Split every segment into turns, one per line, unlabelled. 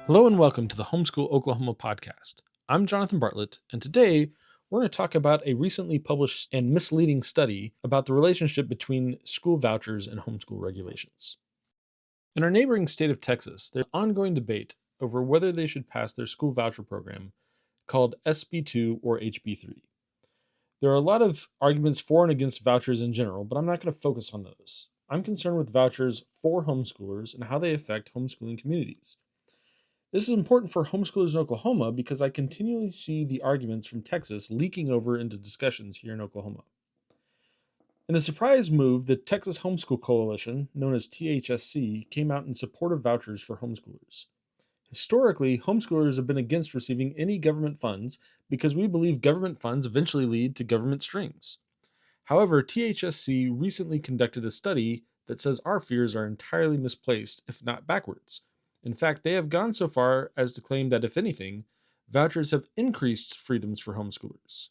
Hello and welcome to the Homeschool Oklahoma podcast. I'm Jonathan Bartlett, and today we're going to talk about a recently published and misleading study about the relationship between school vouchers and homeschool regulations. In our neighboring state of Texas, there's ongoing debate over whether they should pass their school voucher program called SB2 or HB3. There are a lot of arguments for and against vouchers in general, but I'm not going to focus on those. I'm concerned with vouchers for homeschoolers and how they affect homeschooling communities. This is important for homeschoolers in Oklahoma because I continually see the arguments from Texas leaking over into discussions here in Oklahoma. In a surprise move, the Texas Homeschool Coalition, known as THSC, came out in support of vouchers for homeschoolers. Historically, homeschoolers have been against receiving any government funds because we believe government funds eventually lead to government strings. However, THSC recently conducted a study that says our fears are entirely misplaced, if not backwards. In fact, they have gone so far as to claim that, if anything, vouchers have increased freedoms for homeschoolers.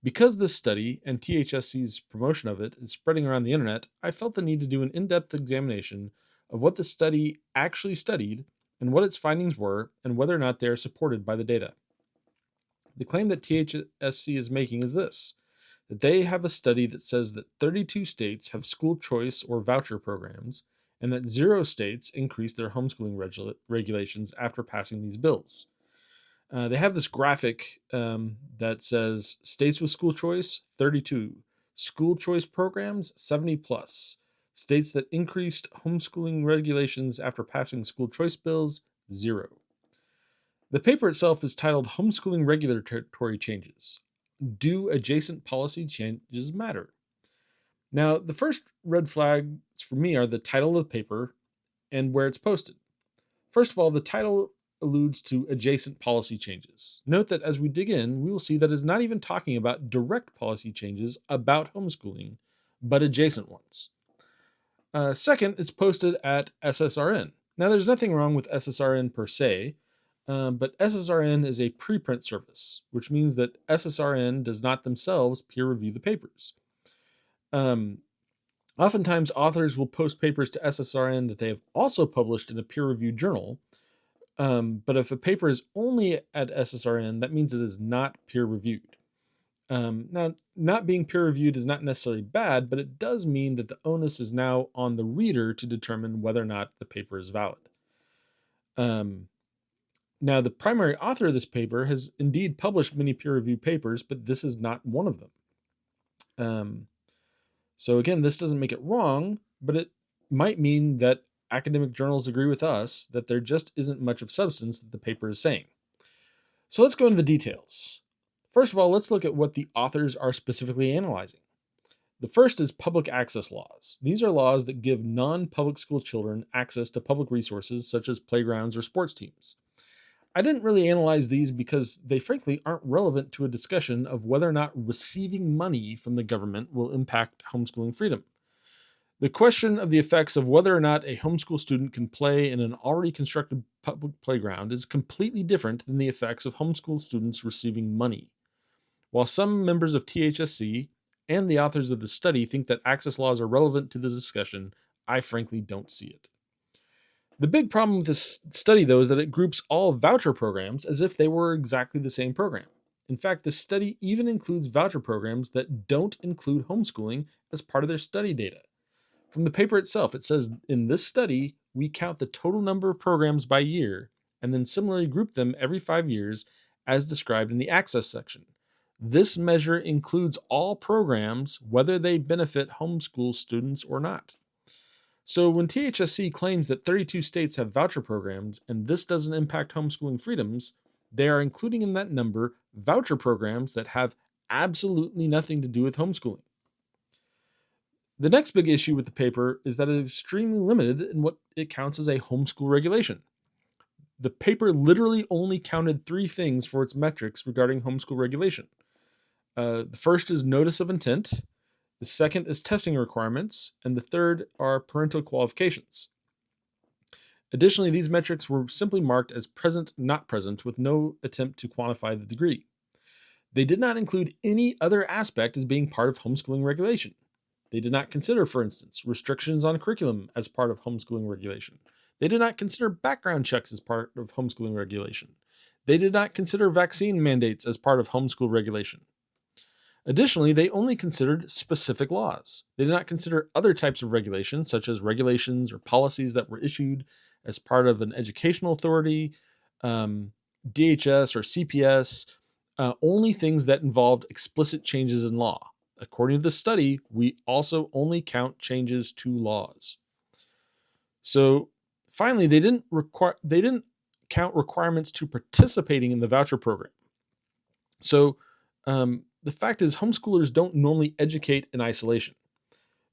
Because this study and THSC's promotion of it is spreading around the internet, I felt the need to do an in-depth examination of what the study actually studied and what its findings were and whether or not they are supported by the data. The claim that THSC is making is this: that they have a study that says that 32 states have school choice or voucher programs, and that 0 states increased their homeschooling regulations after passing these bills. They have this graphic that says states with school choice, 32. School choice programs, 70 plus. States that increased homeschooling regulations after passing school choice bills, 0. The paper itself is titled Homeschooling Regulatory Changes. Do adjacent policy changes matter? Now, the first red flags for me are the title of the paper and where it's posted. First of all, the title alludes to adjacent policy changes. Note that as we dig in, we will see that it's not even talking about direct policy changes about homeschooling, but adjacent ones. Second, it's posted at SSRN. Now, there's nothing wrong with SSRN per se, but SSRN is a preprint service, which means that SSRN does not themselves peer review the papers. Oftentimes, authors will post papers to SSRN that they have also published in a peer-reviewed journal, but if a paper is only at SSRN, that means it is not peer-reviewed. Now, not being peer-reviewed is not necessarily bad, but it does mean that the onus is now on the reader to determine whether or not the paper is valid. Now, the primary author of this paper has indeed published many peer-reviewed papers, but this is not one of them. So again, this doesn't make it wrong, but it might mean that academic journals agree with us that there just isn't much of substance that the paper is saying. So let's go into the details. First of all, let's look at what the authors are specifically analyzing. The first is public access laws. These are laws that give non-public school children access to public resources such as playgrounds or sports teams. I didn't really analyze these because they frankly aren't relevant to a discussion of whether or not receiving money from the government will impact homeschooling freedom. The question of the effects of whether or not a homeschool student can play in an already constructed public playground is completely different than the effects of homeschool students receiving money. While some members of THSC and the authors of the study think that access laws are relevant to the discussion, I frankly don't see it. The big problem with this study, though, is that it groups all voucher programs as if they were exactly the same program. In fact, the study even includes voucher programs that don't include homeschooling as part of their study data. From the paper itself, it says, in this study, we count the total number of programs by year and then similarly group them every 5 years as described in the access section. This measure includes all programs, whether they benefit homeschool students or not. So when THSC claims that 32 states have voucher programs and this doesn't impact homeschooling freedoms, they are including in that number voucher programs that have absolutely nothing to do with homeschooling. The next big issue with the paper is that it is extremely limited in what it counts as a homeschool regulation. The paper literally only counted 3 things for its metrics regarding homeschool regulation. The first is notice of intent. The second is testing requirements, and the third are parental qualifications. Additionally, these metrics were simply marked as present, not present, with no attempt to quantify the degree. They did not include any other aspect as being part of homeschooling regulation. They did not consider, for instance, restrictions on curriculum as part of homeschooling regulation. They did not consider background checks as part of homeschooling regulation. They did not consider vaccine mandates as part of homeschool regulation. Additionally, they only considered specific laws. They did not consider other types of regulations, such as regulations or policies that were issued as part of an educational authority, DHS or CPS, only things that involved explicit changes in law. According to the study, we also only count changes to laws. So finally, they didn't count requirements to participating in the voucher program. So the fact is, homeschoolers don't normally educate in isolation.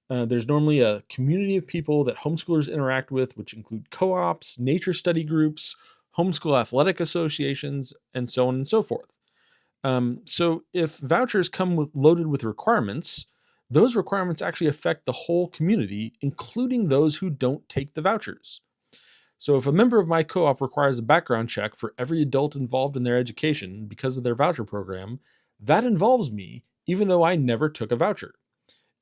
There's normally a community of people that homeschoolers interact with, which include co-ops, nature study groups, homeschool athletic associations, and so on and so forth. So if vouchers come loaded with requirements, those requirements actually affect the whole community, including those who don't take the vouchers. So if a member of my co-op requires a background check for every adult involved in their education because of their voucher program, that involves me, even though I never took a voucher.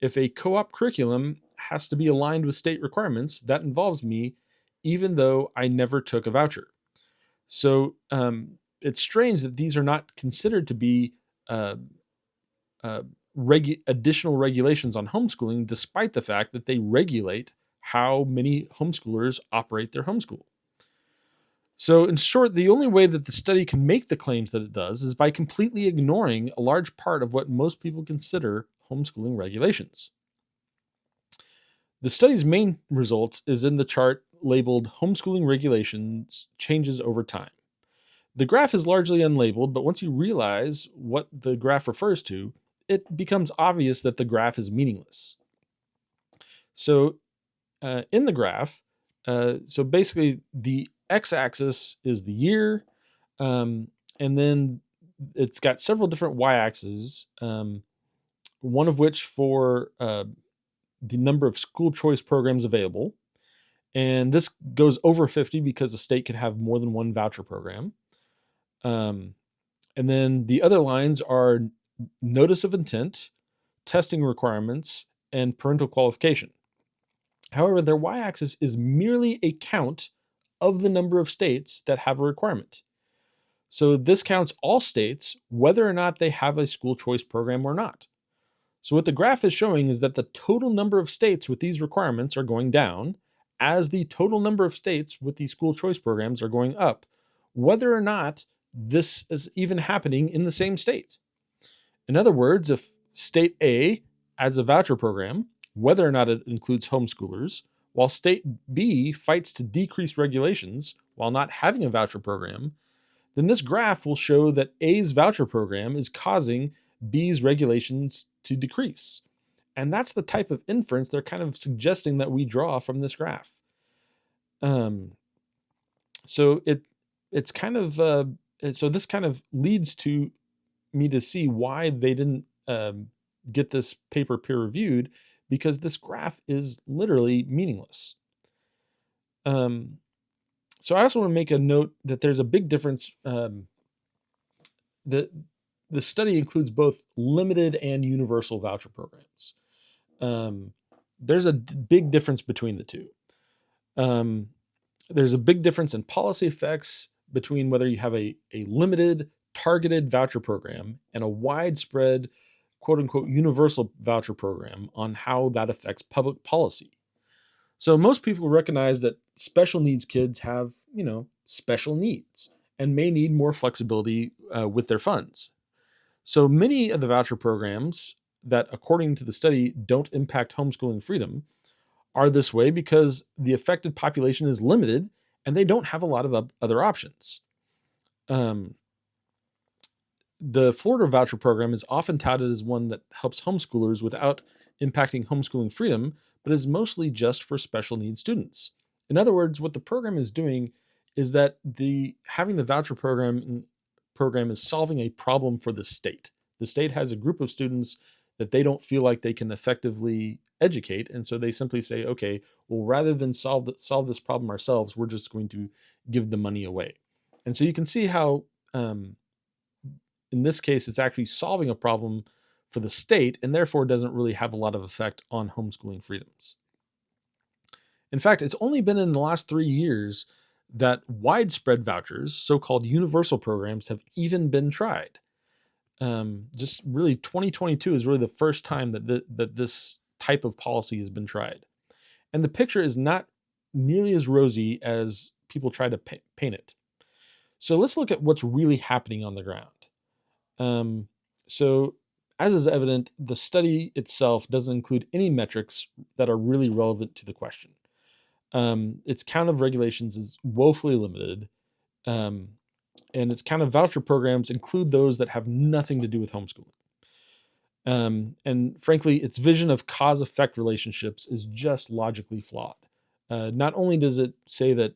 If a co-op curriculum has to be aligned with state requirements, that involves me, even though I never took a voucher. So it's strange that these are not considered to be additional regulations on homeschooling, despite the fact that they regulate how many homeschoolers operate their homeschool. So in short, the only way that the study can make the claims that it does is by completely ignoring a large part of what most people consider homeschooling regulations. The study's main results is in the chart labeled Homeschooling Regulations Changes Over Time. The graph is largely unlabeled, but once you realize what the graph refers to, it becomes obvious that the graph is meaningless. So in the graph, so basically the x-axis is the year, and then it's got several different y-axes, one of which for the number of school choice programs available. And this goes over 50 because a state can have more than one voucher program. And then the other lines are notice of intent, testing requirements, and parental qualification. However, their y-axis is merely a count of the number of states that have a requirement. So this counts all states, whether or not they have a school choice program or not. So what the graph is showing is that the total number of states with these requirements are going down, as the total number of states with these school choice programs are going up, whether or not this is even happening in the same state. In other words, if state A adds a voucher program, whether or not it includes homeschoolers, while state B fights to decrease regulations while not having a voucher program, then this graph will show that A's voucher program is causing B's regulations to decrease. And that's the type of inference they're kind of suggesting that we draw from this graph. So this kind of leads to me to see why they didn't get this paper peer reviewed, because this graph is literally meaningless. So I also want to make a note that there's a big difference. The study includes both limited and universal voucher programs. There's a big difference between the two. There's a big difference in policy effects between whether you have a limited, targeted voucher program and a widespread, quote unquote, universal voucher program on how that affects public policy. So most people recognize that special needs kids have, special needs and may need more flexibility with their funds. So many of the voucher programs that, according to the study, don't impact homeschooling freedom are this way because the affected population is limited and they don't have a lot of other options. The Florida voucher program is often touted as one that helps homeschoolers without impacting homeschooling freedom, but is mostly just for special needs students. In other words, what the program is doing is that having the voucher program is solving a problem for the state. The state has a group of students that they don't feel like they can effectively educate, and so they simply say, okay, well, rather than solve this problem ourselves, we're just going to give the money away. And so you can see how in this case, it's actually solving a problem for the state and therefore doesn't really have a lot of effect on homeschooling freedoms. In fact, it's only been in the last 3 years that widespread vouchers, so-called universal programs, have even been tried. Just really 2022 is really the first time that this type of policy has been tried. And the picture is not nearly as rosy as people try to paint it. So let's look at what's really happening on the ground. So as is evident, the study itself doesn't include any metrics that are really relevant to the question. Its count of regulations is woefully limited. And its count of voucher programs include those that have nothing to do with homeschooling. And frankly, its vision of cause-effect relationships is just logically flawed. Not only does it say that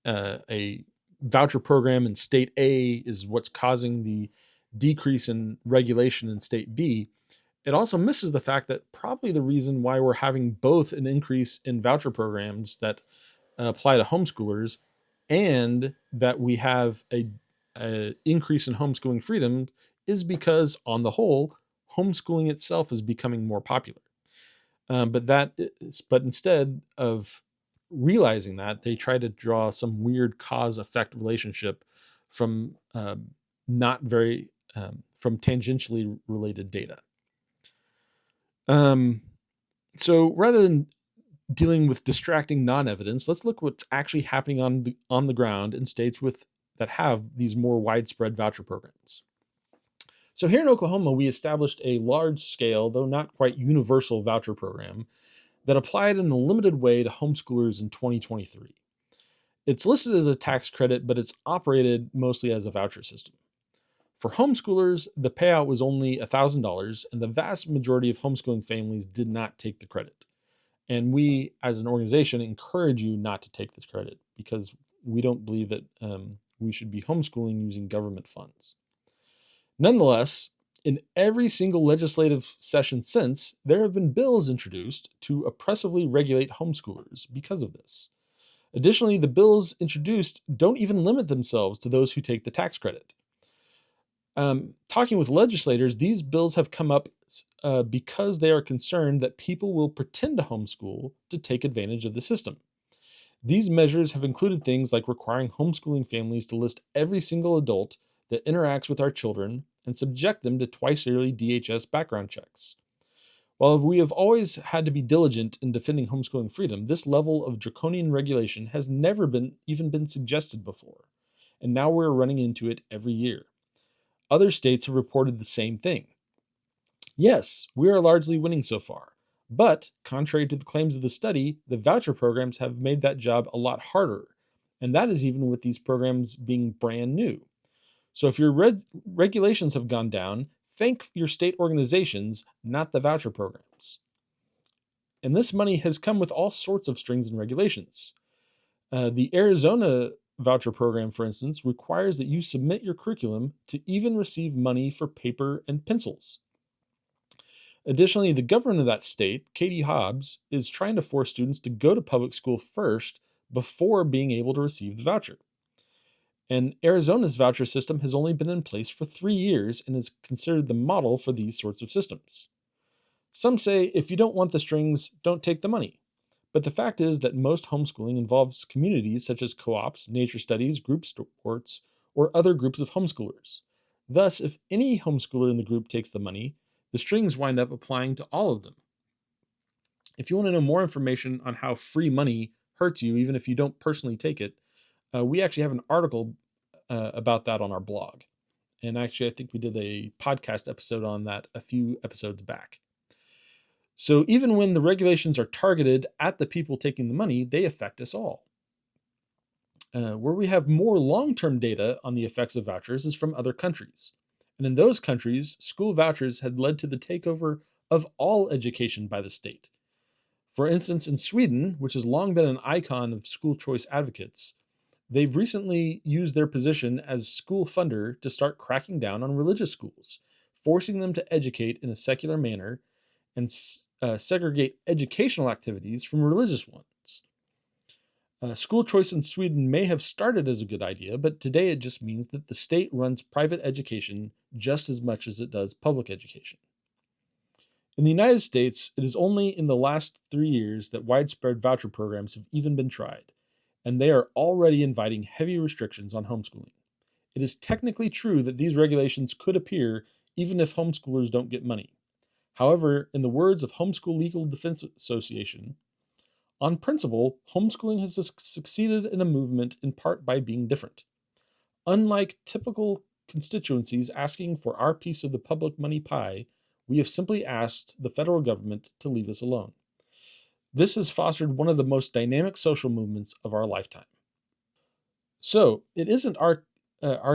a voucher program in state A is what's causing the decrease in regulation in state B, it also misses the fact that probably the reason why we're having both an increase in voucher programs that apply to homeschoolers and that we have a increase in homeschooling freedom is because, on the whole, homeschooling itself is becoming more popular. But instead of realizing that, they try to draw some weird cause-effect relationship from from tangentially related data. So rather than dealing with distracting non-evidence, let's look what's actually happening on the ground in states that have these more widespread voucher programs. So here in Oklahoma, we established a large-scale, though not quite universal, voucher program that applied in a limited way to homeschoolers in 2023. It's listed as a tax credit, but it's operated mostly as a voucher system. For homeschoolers, the payout was only $1,000, and the vast majority of homeschooling families did not take the credit. And we, as an organization, encourage you not to take this credit because we don't believe that we should be homeschooling using government funds. Nonetheless, in every single legislative session since, there have been bills introduced to oppressively regulate homeschoolers because of this. Additionally, the bills introduced don't even limit themselves to those who take the tax credit. Talking with legislators, these bills have come up because they are concerned that people will pretend to homeschool to take advantage of the system. These measures have included things like requiring homeschooling families to list every single adult that interacts with our children and subject them to twice-yearly DHS background checks. While we have always had to be diligent in defending homeschooling freedom, this level of draconian regulation has never even been suggested before, and now we're running into it every year. Other states have reported the same thing. Yes, we are largely winning so far, but contrary to the claims of the study, the voucher programs have made that job a lot harder, and that is even with these programs being brand new. So if your regulations have gone down, thank your state organizations, not the voucher programs. And this money has come with all sorts of strings and regulations. The Arizona voucher program, for instance, requires that you submit your curriculum to even receive money for paper and pencils. Additionally, the governor of that state, Katie Hobbs, is trying to force students to go to public school first before being able to receive the voucher. And Arizona's voucher system has only been in place for 3 years and is considered the model for these sorts of systems. Some say if you don't want the strings, don't take the money. But the fact is that most homeschooling involves communities such as co-ops, nature studies, group sports, or other groups of homeschoolers. Thus, if any homeschooler in the group takes the money, the strings wind up applying to all of them. If you want to know more information on how free money hurts you, even if you don't personally take it, we actually have an article about that on our blog. And actually, I think we did a podcast episode on that a few episodes back. So even when the regulations are targeted at the people taking the money, they affect us all. Where we have more long-term data on the effects of vouchers is from other countries. And in those countries, school vouchers had led to the takeover of all education by the state. For instance, in Sweden, which has long been an icon of school choice advocates, they've recently used their position as school funder to start cracking down on religious schools, forcing them to educate in a secular manner and segregate educational activities from religious ones. School choice in Sweden may have started as a good idea, but today it just means that the state runs private education just as much as it does public education. In the United States, it is only in the last 3 years that widespread voucher programs have even been tried, and they are already inviting heavy restrictions on homeschooling. It is technically true that these regulations could appear even if homeschoolers don't get money. However, in the words of Homeschool Legal Defense Association, on principle, homeschooling has succeeded in a movement in part by being different. Unlike typical constituencies asking for our piece of the public money pie, we have simply asked the federal government to leave us alone. This has fostered one of the most dynamic social movements of our lifetime. So, it isn't our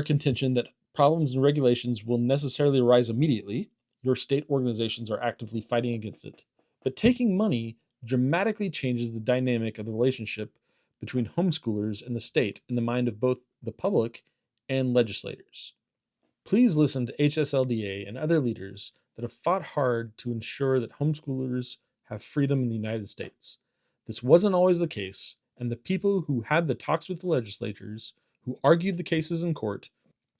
contention that problems and regulations will necessarily arise immediately. Your state organizations are actively fighting against it. But taking money dramatically changes the dynamic of the relationship between homeschoolers and the state in the mind of both the public and legislators. Please listen to HSLDA and other leaders that have fought hard to ensure that homeschoolers have freedom in the United States. This wasn't always the case, and the people who had the talks with the legislators, who argued the cases in court,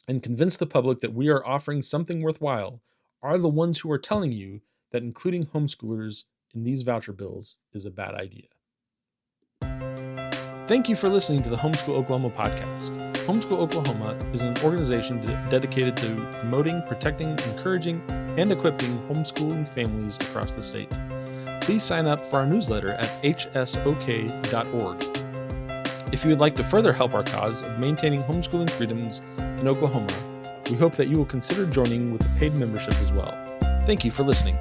and convinced the public that we are offering something worthwhile, are the ones who are telling you that including homeschoolers in these voucher bills is a bad idea. Thank you for listening to the Homeschool Oklahoma podcast. Homeschool Oklahoma is an organization dedicated to promoting, protecting, encouraging, and equipping homeschooling families across the state. Please sign up for our newsletter at hsok.org. If you would like to further help our cause of maintaining homeschooling freedoms in Oklahoma, we hope that you will consider joining with a paid membership as well. Thank you for listening.